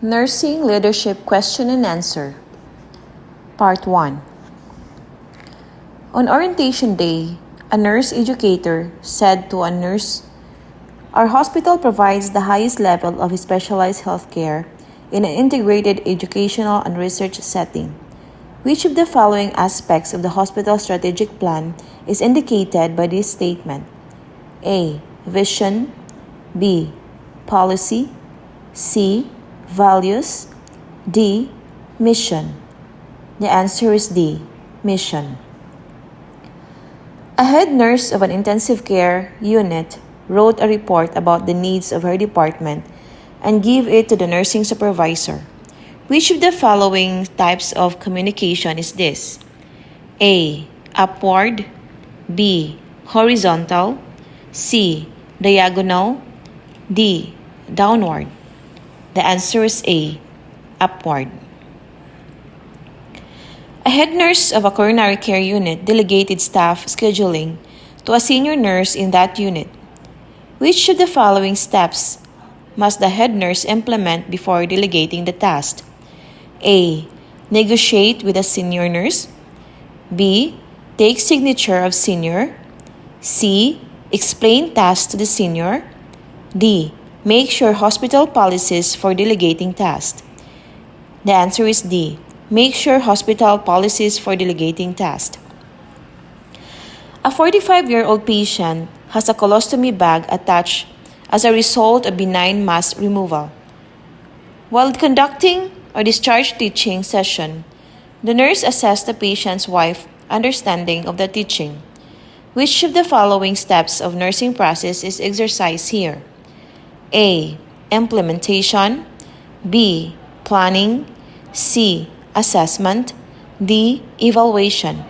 Nursing Leadership Question and Answer Part 1. On orientation day, a nurse educator said to a nurse, "Our hospital provides the highest level of specialized healthcare in an integrated educational and research setting. Which of the following aspects of the hospital strategic plan is indicated by this statement? A. Vision. B. Policy. C. Values. D. Mission." The answer is D. Mission. A head nurse of an intensive care unit wrote a report about the needs of her department and gave it to the nursing supervisor. Which of the following types of communication is this? A. Upward. B. Horizontal. C. Diagonal. D. Downward. The answer is A. Upward. A head nurse of a coronary care unit delegated staff scheduling to a senior nurse in that unit. Which of the following steps must the head nurse implement before delegating the task? A. Negotiate with a senior nurse. B. Take signature of senior. C. Explain tasks to the senior. D. Make sure hospital policies for delegating tasks. The answer is D. Make sure hospital policies for delegating tasks. A 45-year-old patient has a colostomy bag attached as a result of benign mass removal. While conducting a discharge teaching session, the nurse assessed the patient's wife's understanding of the teaching. Which of the following steps of nursing process is exercised here? A. Implementation. B. Planning. C. Assessment. D. Evaluation.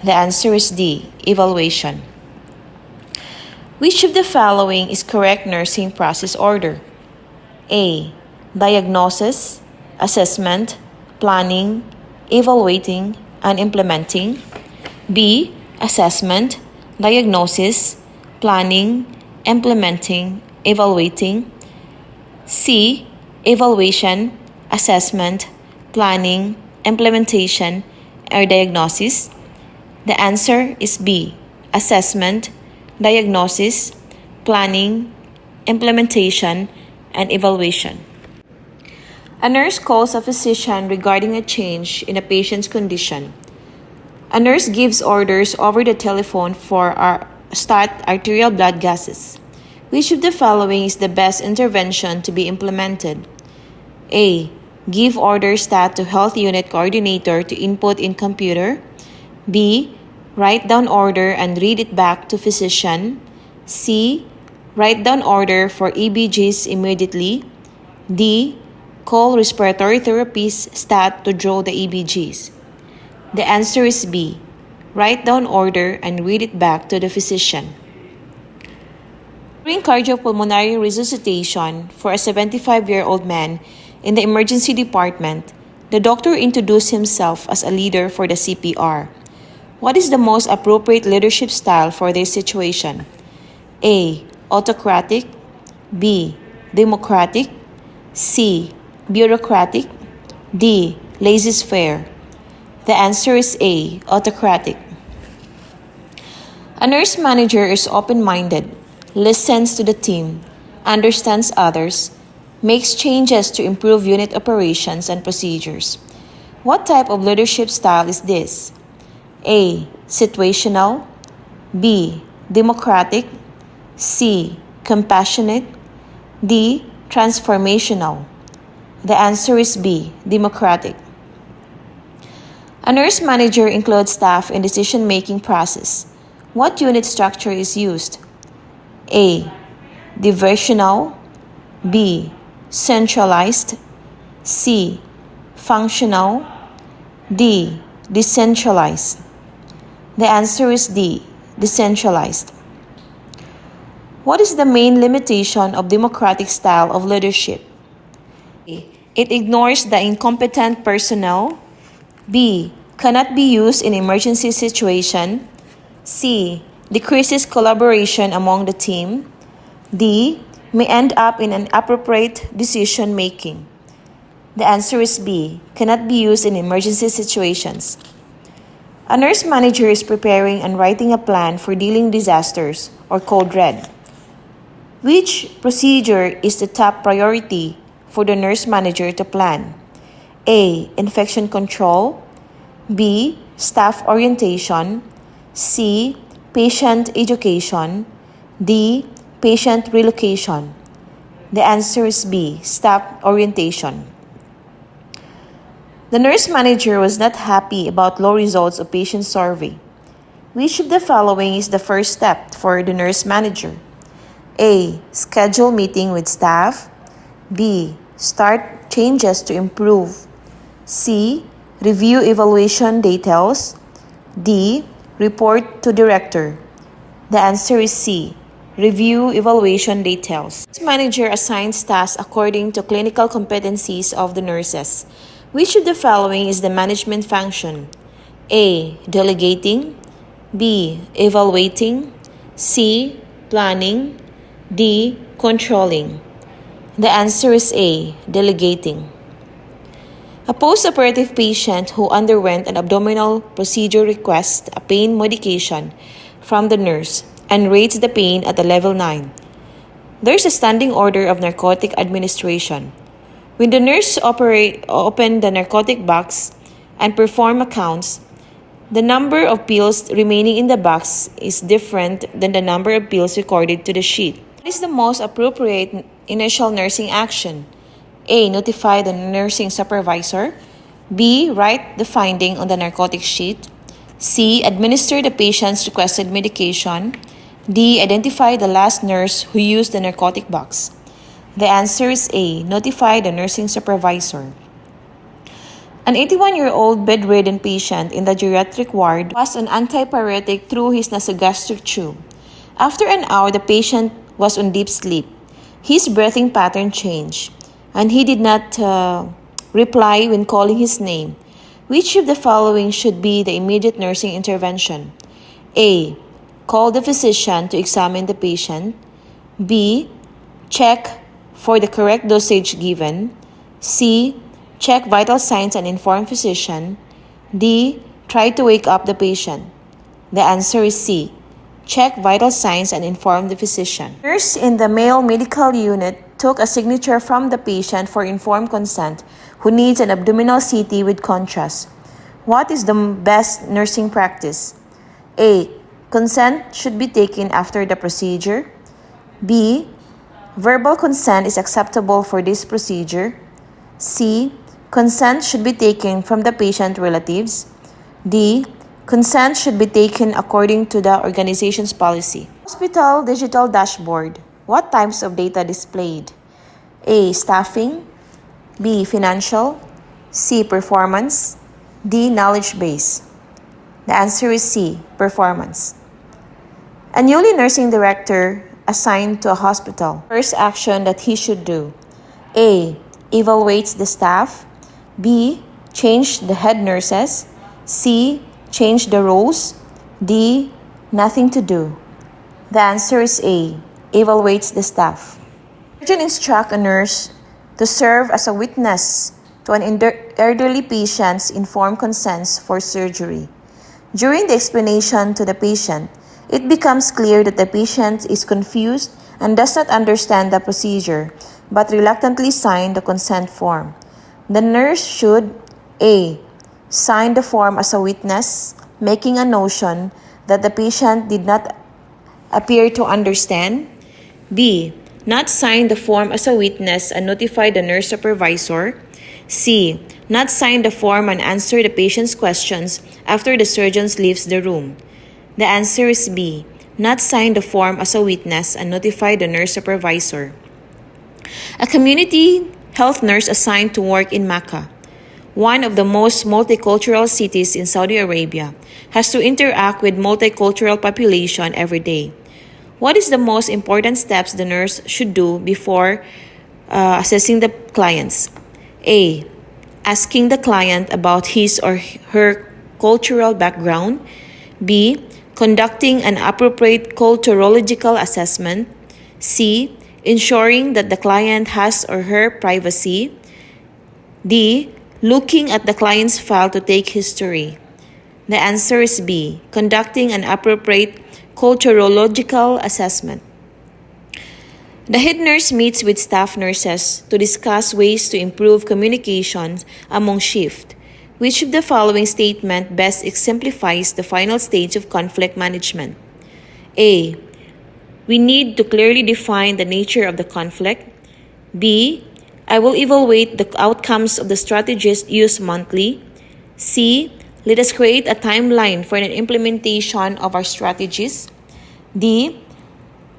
The answer is D. Evaluation. Which of the following is correct nursing process order? A. Diagnosis, assessment, planning, evaluating, and implementing. B. Assessment, diagnosis, planning, implementing, evaluating. C. Evaluation, assessment, planning, implementation, or diagnosis. The answer is B. Assessment, diagnosis, planning, implementation, and evaluation. A nurse calls a physician regarding a change in a patient's condition. A nurse gives orders over the telephone for start arterial blood gases. Which of the following is the best intervention to be implemented? A. Give orders stat to health unit coordinator to input in computer. B. Write down order and read it back to physician. C. Write down order for EBGs immediately. D. Call respiratory therapist stat to draw the EBGs. The answer is B. Write down order and read it back to the physician. During cardiopulmonary resuscitation for a 75-year-old man in the emergency department, the doctor introduced himself as a leader for the CPR. What is the most appropriate leadership style for this situation? A. Autocratic. B. Democratic. C. Bureaucratic. D. Laissez-faire. The answer is A. Autocratic. A nurse manager is open-minded, listens to the team, understands others, makes changes to improve unit operations and procedures. What type of leadership style is this? A. Situational. B. Democratic. C. Compassionate. D. Transformational. The answer is B. Democratic. A nurse manager includes staff in decision-making process. What unit structure is used? A. Divisional. B. Centralized. C. Functional. D. Decentralized. The answer is D. Decentralized. What is the main limitation of democratic style of leadership? A. It ignores the incompetent personnel. B. Cannot be used in emergency situation. C. Decreases collaboration among the team. D. May end up in inappropriate decision making. The answer is B, cannot be used in emergency situations. A nurse manager is preparing and writing a plan for dealing disasters, or code red. Which procedure is the top priority for the nurse manager to plan? A, infection control. B, staff orientation. C, patient education. D, patient relocation. The answer is B, staff orientation. The nurse manager was not happy about low results of patient survey. Which of the following is the first step for the nurse manager? A, schedule meeting with staff. B, start changes to improve. C, review evaluation details. D, report to director. The answer is C, review evaluation details. Nurse manager assigns tasks according to clinical competencies of the nurses. Which of the following is the management function? A, delegating. B, evaluating. C, planning. D, controlling. The answer is A, delegating. A post-operative patient who underwent an abdominal procedure requests a pain medication from the nurse and rates the pain at a level 9. There is a standing order of narcotic administration. When the nurse opened the narcotic box and perform accounts, the number of pills remaining in the box is different than the number of pills recorded to the sheet. What is the most appropriate initial nursing action? A, notify the nursing supervisor. B, write the finding on the narcotic sheet. C, administer the patient's requested medication. D, identify the last nurse who used the narcotic box. The answer is A, notify the nursing supervisor. An 81-year-old bedridden patient in the geriatric ward was on antipyretic through his nasogastric tube. After an hour, the patient was on deep sleep. His breathing pattern changed, and he did not reply when calling his name. Which of the following should be the immediate nursing intervention? A, call the physician to examine the patient. B, check for the correct dosage given. C, check vital signs and inform physician. D, try to wake up the patient. The answer is C, check vital signs and inform the physician. Nurse in the male medical unit took a signature from the patient for informed consent who needs an abdominal CT with contrast. What is the best nursing practice? A, consent should be taken after the procedure. B, verbal consent is acceptable for this procedure. C, consent should be taken from the patient relatives. D, consent should be taken according to the organization's policy. Hospital digital dashboard. What types of data displayed? A, staffing. B, financial. C, performance. D, knowledge base. The answer is C, performance. A newly nursing director assigned to a hospital. First action that he should do. A, evaluates the staff. B, change the head nurses. C, change the roles. D, nothing to do. The answer is A, evaluates the staff. Surgeon instructs a nurse to serve as a witness to an elderly patient's informed consents for surgery. During the explanation to the patient, it becomes clear that the patient is confused and does not understand the procedure, but reluctantly sign the consent form. The nurse should A, sign the form as a witness, making a notion that the patient did not appear to understand. B, not sign the form as a witness and notify the nurse supervisor. C, not sign the form and answer the patient's questions after the surgeon leaves the room. The answer is B, not sign the form as a witness and notify the nurse supervisor. A community health nurse assigned to work in Makkah, one of the most multicultural cities in Saudi Arabia, has to interact with multicultural population every day. What is the most important steps the nurse should do before assessing the clients? A, asking the client about his or her cultural background. B, conducting an appropriate culturological assessment. C, ensuring that the client has or her privacy. D. Looking at the client's file to take history. The answer is B. Conducting an appropriate culturological assessment. The head nurse meets with staff nurses to discuss ways to improve communication among shift. Which of the following statement best exemplifies the final stage of conflict management? A. We need to clearly define the nature of the conflict. B. I will evaluate the outcomes of the strategies used monthly. C. Let us create a timeline for an implementation of our strategies. D.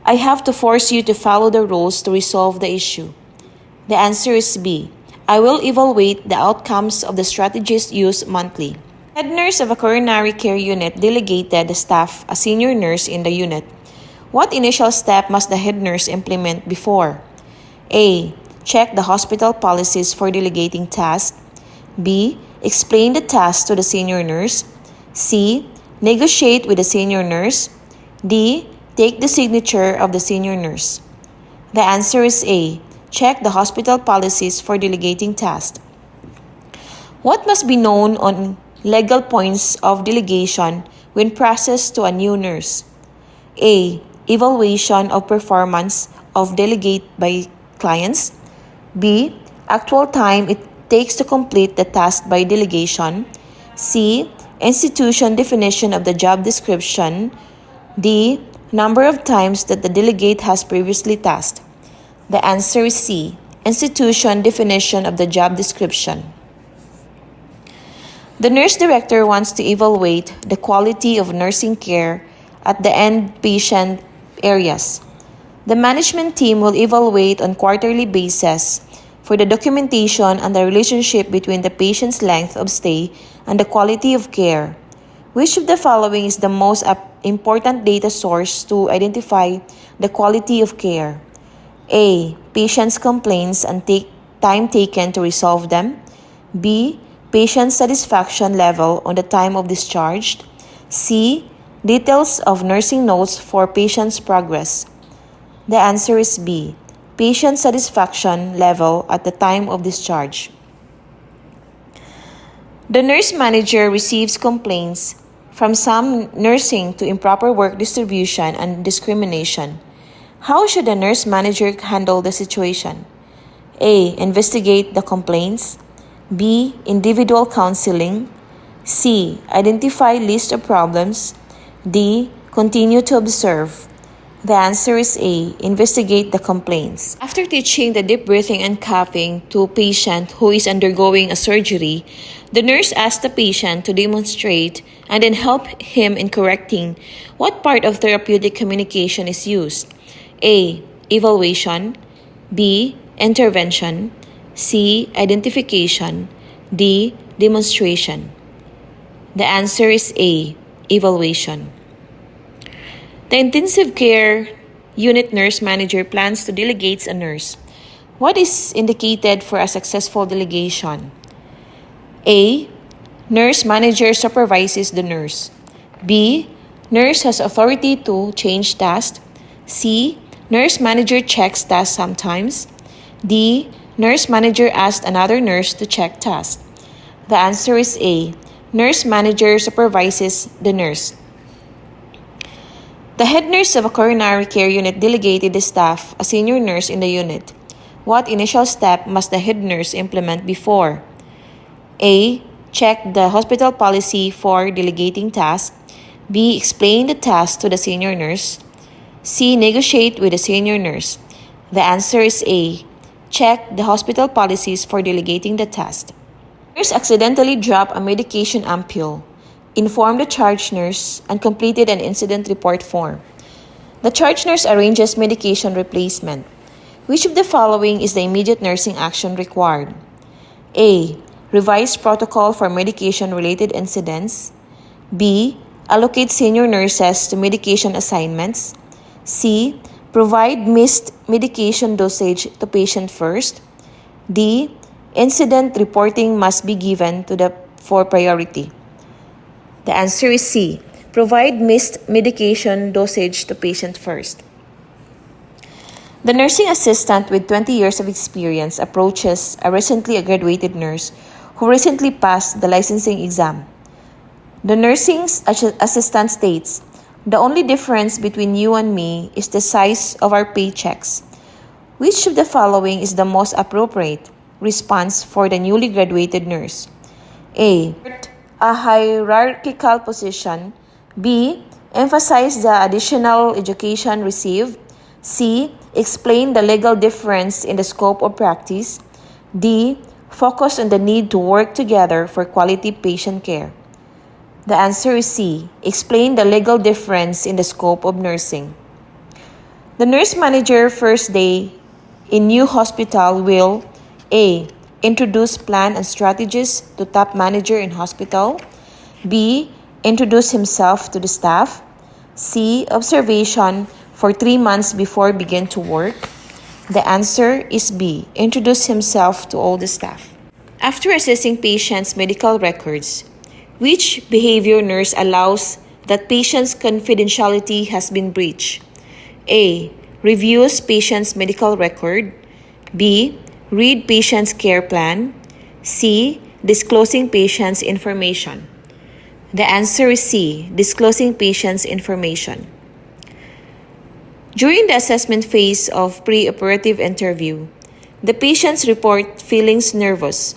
I have to force you to follow the rules to resolve the issue. The answer is B. I will evaluate the outcomes of the strategies used monthly. Head nurse of a coronary care unit delegated the staff a senior nurse in the unit. What initial step must the head nurse implement before? A. Check the hospital policies for delegating tasks. B. Explain the task to the senior nurse. C. Negotiate with the senior nurse. D. Take the signature of the senior nurse. The answer is A. Check the hospital policies for delegating tasks. What must be known on legal points of delegation when processed to a new nurse? A. Evaluation of performance of delegate by clients. B. Actual time it takes to complete the task by delegation. C. Institution definition of the job description. D. Number of times that the delegate has previously tasked. The answer is C. Institution definition of the job description. The nurse director wants to evaluate the quality of nursing care at the end patient areas. The management team will evaluate on quarterly basis for the documentation and the relationship between the patient's length of stay and the quality of care. Which of the following is the most important data source to identify the quality of care? A. Patient's complaints and time taken to resolve them. B. Patient satisfaction level on the time of discharge. C. Details of nursing notes for patient's progress. The answer is B. Patient satisfaction level at the time of discharge. The nurse manager receives complaints from some nursing to improper work distribution and discrimination. How should the nurse manager handle the situation? A. Investigate the complaints. B. Individual counseling. C. Identify list of problems. D. Continue to observe. The answer is A. Investigate the complaints. After teaching the deep breathing and coughing to a patient who is undergoing a surgery, the nurse asks the patient to demonstrate and then help him in correcting what part of therapeutic communication is used. A. Evaluation. B. Intervention. C. Identification. D. Demonstration. The answer is A. Evaluation. The intensive care unit nurse manager plans to delegate a nurse. What is indicated for a successful delegation? A. Nurse manager supervises the nurse. B. Nurse has authority to change tasks. C. Nurse manager checks tasks sometimes. D. Nurse manager asks another nurse to check tasks. The answer is A. Nurse manager supervises the nurse. The head nurse of a coronary care unit delegated the staff a senior nurse in the unit. What initial step must the head nurse implement before? A. Check the hospital policy for delegating tasks. B. Explain the task to the senior nurse. C. Negotiate with the senior nurse. The answer is A. Check the hospital policies for delegating the task. Nurse accidentally dropped a medication ampule. Informed the charge nurse and completed an incident report form. The charge nurse arranges medication replacement. Which of the following is the immediate nursing action required? A. Revise protocol for medication-related incidents. B. Allocate senior nurses to medication assignments. C. Provide missed medication dosage to patient first. D. Incident reporting must be given for priority. The answer is C. Provide missed medication dosage to patient first. The nursing assistant with 20 years of experience approaches a recently graduated nurse who recently passed the licensing exam. The nursing assistant states, "The only difference between you and me is the size of our paychecks. Which of the following is the most appropriate response for the newly graduated nurse? A. A hierarchical position. B. Emphasize the additional education received. C. Explain the legal difference in the scope of practice. D. Focus on the need to work together for quality patient care." The answer is C. Explain the legal difference in the scope of nursing. The nurse manager first day in new hospital will A. Introduce plan and strategies to top manager in hospital. B. Introduce himself to the staff. C. Observation for 3 months before begin to work. The answer is B. Introduce himself to all the staff. After assessing patients' medical records, which behavior nurse allows that patient's confidentiality has been breached? A. Reviews patient's medical record. B. Read patient's care plan. C. Disclosing patient's information. The answer is C. Disclosing patient's information. During the assessment phase of pre-operative interview, the patients report feelings nervous.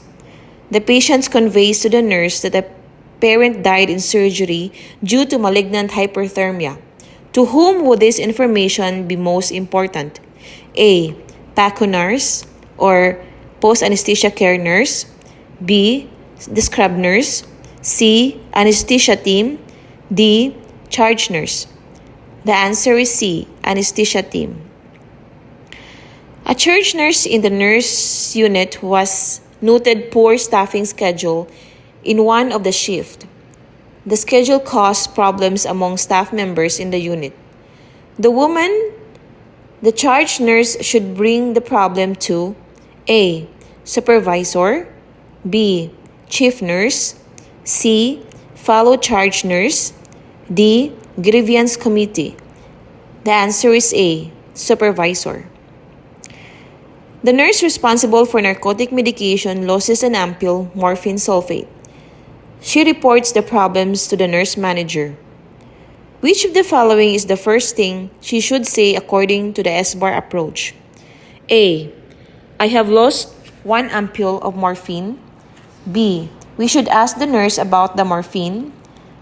The patient conveys to the nurse that a parent died in surgery due to malignant hyperthermia. To whom would this information be most important? A. PACU nurse or post-anesthesia care nurse. B. The scrub nurse. C. Anesthesia team. D. Charge nurse. The answer is C. Anesthesia team. A charge nurse in the nurse unit was noted poor staffing schedule in one of the shift. The schedule caused problems among staff members in the unit. The charge nurse should bring the problem to A. Supervisor. B. Chief nurse. C. Fellow charge nurse. D. Grievance committee. The answer is A. Supervisor. The nurse responsible for narcotic medication loses an ampule morphine sulfate. She reports the problems to the nurse manager. Which of the following is the first thing she should say according to the SBAR approach? A. I have lost 1 ampule of morphine. B. We should ask the nurse about the morphine.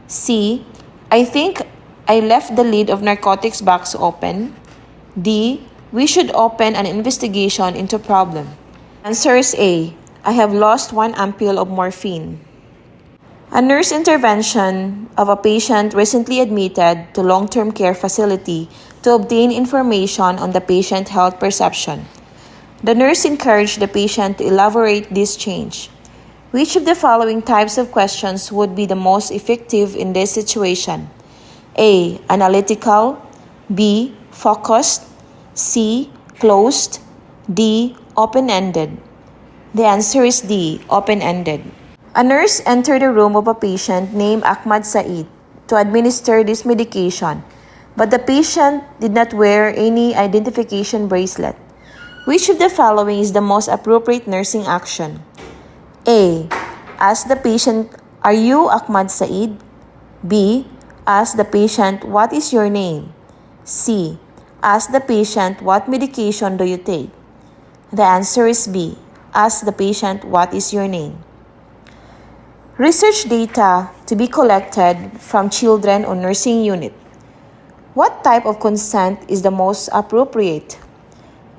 C. I think I left the lid of narcotics box open. D. We should open an investigation into problem. Answer is A. I have lost 1 ampule of morphine. A nurse intervention of a patient recently admitted to long-term care facility to obtain information on the patient health perception. The nurse encouraged the patient to elaborate this change. Which of the following types of questions would be the most effective in this situation? A. Analytical. B. Focused. C. Closed. D. Open-ended. The answer is D. Open-ended. A nurse entered the room of a patient named Ahmad Said to administer this medication, but the patient did not wear any identification bracelet. Which of the following is the most appropriate nursing action? A. Ask the patient, "Are you Ahmad Said?" B. Ask the patient, "What is your name?" C. Ask the patient, "What medication do you take?" The answer is B. Ask the patient, "What is your name?" Research data to be collected from children on nursing unit. What type of consent is the most appropriate?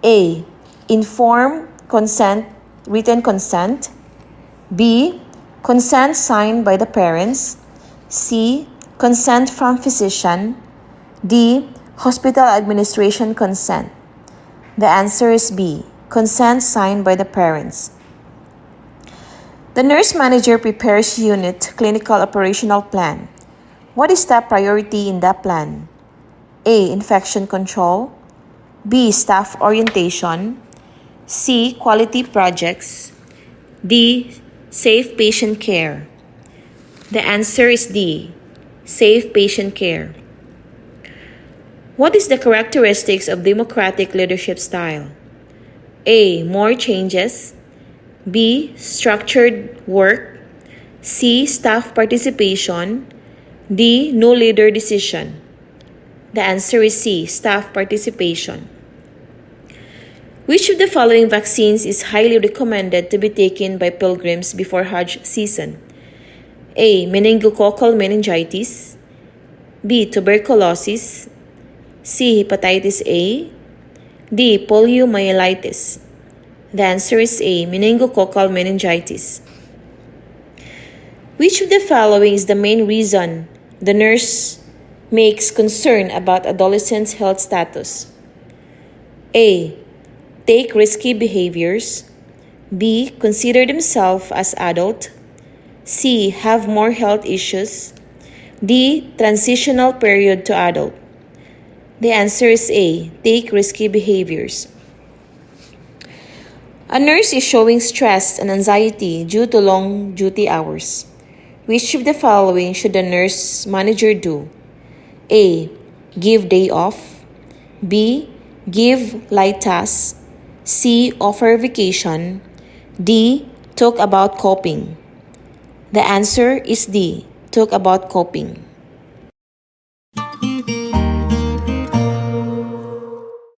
A. Informed consent, written consent. B. Consent signed by the parents. C. Consent from physician. D. Hospital administration consent. The answer is B. Consent signed by the parents. The nurse manager prepares unit clinical operational plan. What is top priority in that plan? A. Infection control. B. Staff orientation. C. Quality projects. D. Safe patient care. The answer is D. Safe patient care. What is the characteristics of democratic leadership style? A. More changes. B. Structured work. C. Staff participation. D. No leader decision. The answer is C. Staff participation. Which of the following vaccines is highly recommended to be taken by pilgrims before Hajj season? A. Meningococcal meningitis. B. Tuberculosis. C. Hepatitis A. D. Poliomyelitis. The answer is A. Meningococcal meningitis. Which of the following is the main reason the nurse makes concern about adolescents' health status? A. Take risky behaviors. B. Consider themselves as adult. C. Have more health issues. D. Transitional period to adult. The answer is A. Take risky behaviors. A nurse is showing stress and anxiety due to long duty hours. Which of the following should the nurse manager do? A. Give day off. B. Give light tasks. C. Offer vacation. D. Talk about coping. The answer is D. Talk about coping.